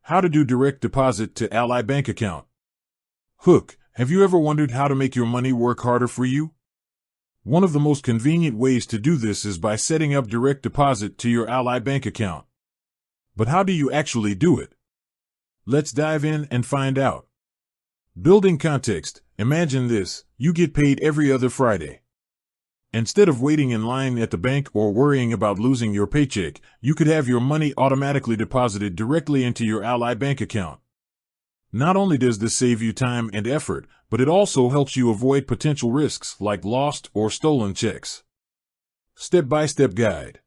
How to do direct deposit to Ally bank account. Hook, have you ever wondered how to make your money work harder for you? One of the most convenient ways to do this is by setting up direct deposit to your Ally bank account. But how do you actually do it? Let's dive in and find out. Building context, imagine this: you get paid every other Friday. Instead of waiting in line at the bank or worrying about losing your paycheck, you could have your money automatically deposited directly into your Ally bank account. Not only does this save you time and effort, but it also helps you avoid potential risks like lost or stolen checks. Step-by-step guide.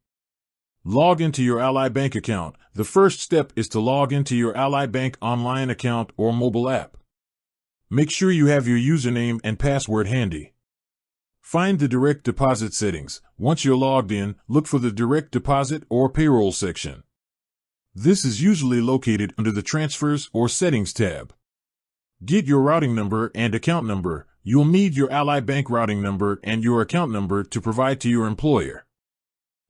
Log into your Ally bank account. The first step is to log into your Ally bank online account or mobile app. Make sure you have your username and password handy. Find the direct deposit settings. Once you're logged in, look for the direct deposit or payroll section. This is usually located under the Transfers or Settings tab. Get your routing number and account number. You'll need your Ally bank routing number and your account number to provide to your employer.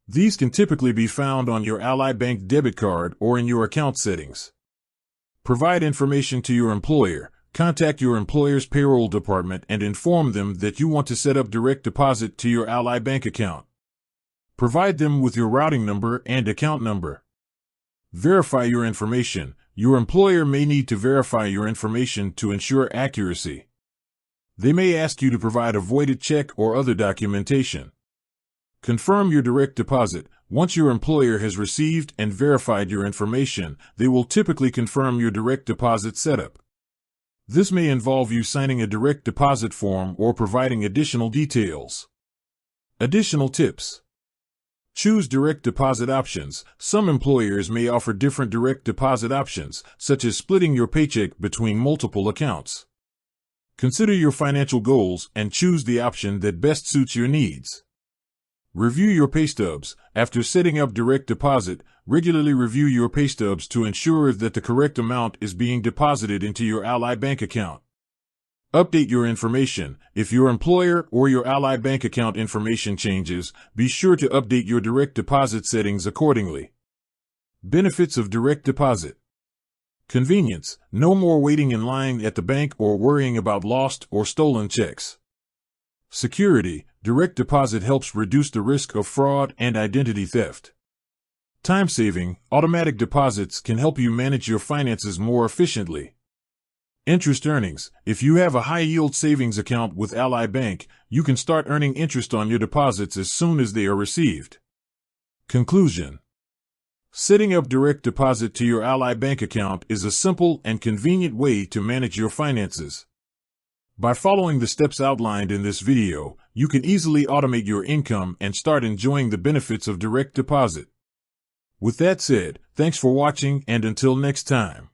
These can typically be found on your Ally bank debit card or in your account settings. Provide information to your employer. Contact your employer's payroll department and inform them that you want to set up direct deposit to your Ally bank account. Provide them with your routing number and account number. Verify your information. Your employer may need to verify your information to ensure accuracy. They may ask you to provide a voided check or other documentation. Confirm your direct deposit. Once your employer has received and verified your information, they will typically confirm your direct deposit setup. This may involve you signing a direct deposit form or providing additional details. Additional tips. Choose direct deposit options. Some employers may offer different direct deposit options, such as splitting your paycheck between multiple accounts. Consider your financial goals and choose the option that best suits your needs. Review your pay stubs. After setting up direct deposit, regularly review your pay stubs to ensure that the correct amount is being deposited into your Ally bank account. Update your information. If your employer or your Ally bank account information changes, be sure to update your direct deposit settings accordingly. Benefits of direct deposit. Convenience. No more waiting in line at the bank or worrying about lost or stolen checks. Security. Direct deposit helps reduce the risk of fraud and identity theft. Time saving. Automatic deposits can help you manage your finances more efficiently. Interest earnings. If you have a high-yield savings account with Ally Bank, you can start earning interest on your deposits as soon as they are received. Conclusion. Setting up direct deposit to your Ally Bank account is a simple and convenient way to manage your finances. By following the steps outlined in this video, you can easily automate your income and start enjoying the benefits of direct deposit. With that said, thanks for watching, and until next time.